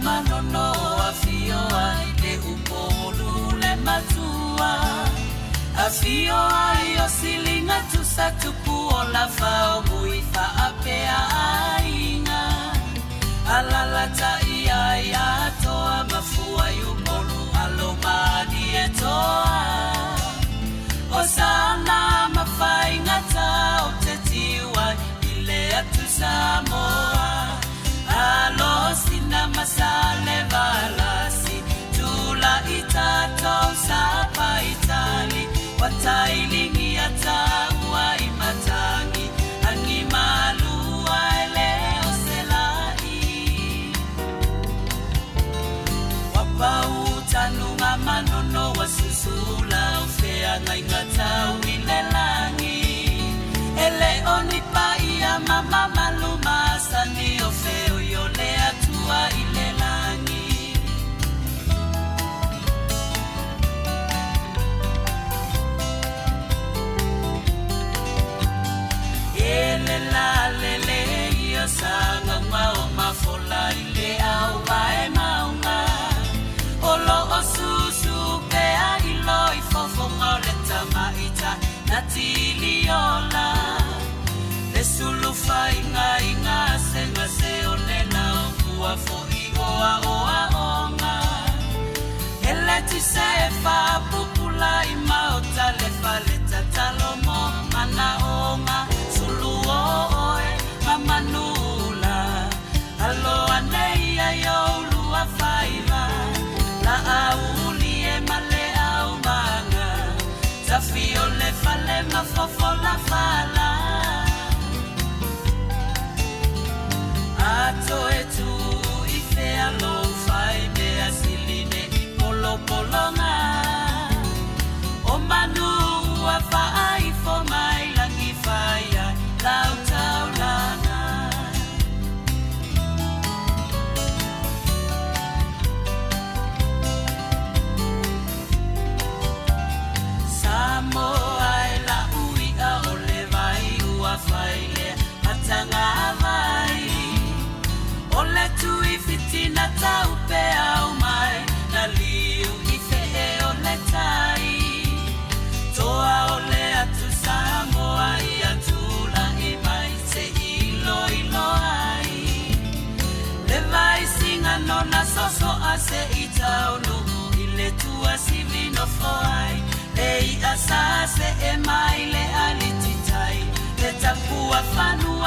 Manono afio ai le upolu le matua afio ai o silinga tu satupu o la fao muifa apea ainga alala ta ia ia toa mafua yupolu alomani e toa o sana mafai ngata o te tiwa ile atu Samoa alo sina masale valasi tula itato sapa itali watailingi ataua imatangi angimalua eleo selai wapautanunga manono wasusula ufea ngaingata wilelangi ele onipa ia mama maluma sani ofeo yole atua ilelangi ele la lele yo sanga ngao mafola ile au bae maunga olo osusu pea ilo ifofo ngoleta maita natiliola lesulu fainga inga senga se olela ua foi oa oa onga eleti sefa pupula ima otale faleta talomo mana onga sulu oe mamanula alo aneia yolu afaiva la auli e male au manga zafio le fale mafofo la fala ato etu ife alo fai me asiline polo polonga o manu afa ai fo mai langi faya lau taulana Samoa la ui a ole vai ua faile atanga vai ole tu ifitina tau pe au mai na liu ife e ole tai toa ole atu Samoa i atula i mai se ilo ilo ai le vai singa nona soso ase i taunu ile tua sivino foai ei asase e mai le alititai le tapua fanua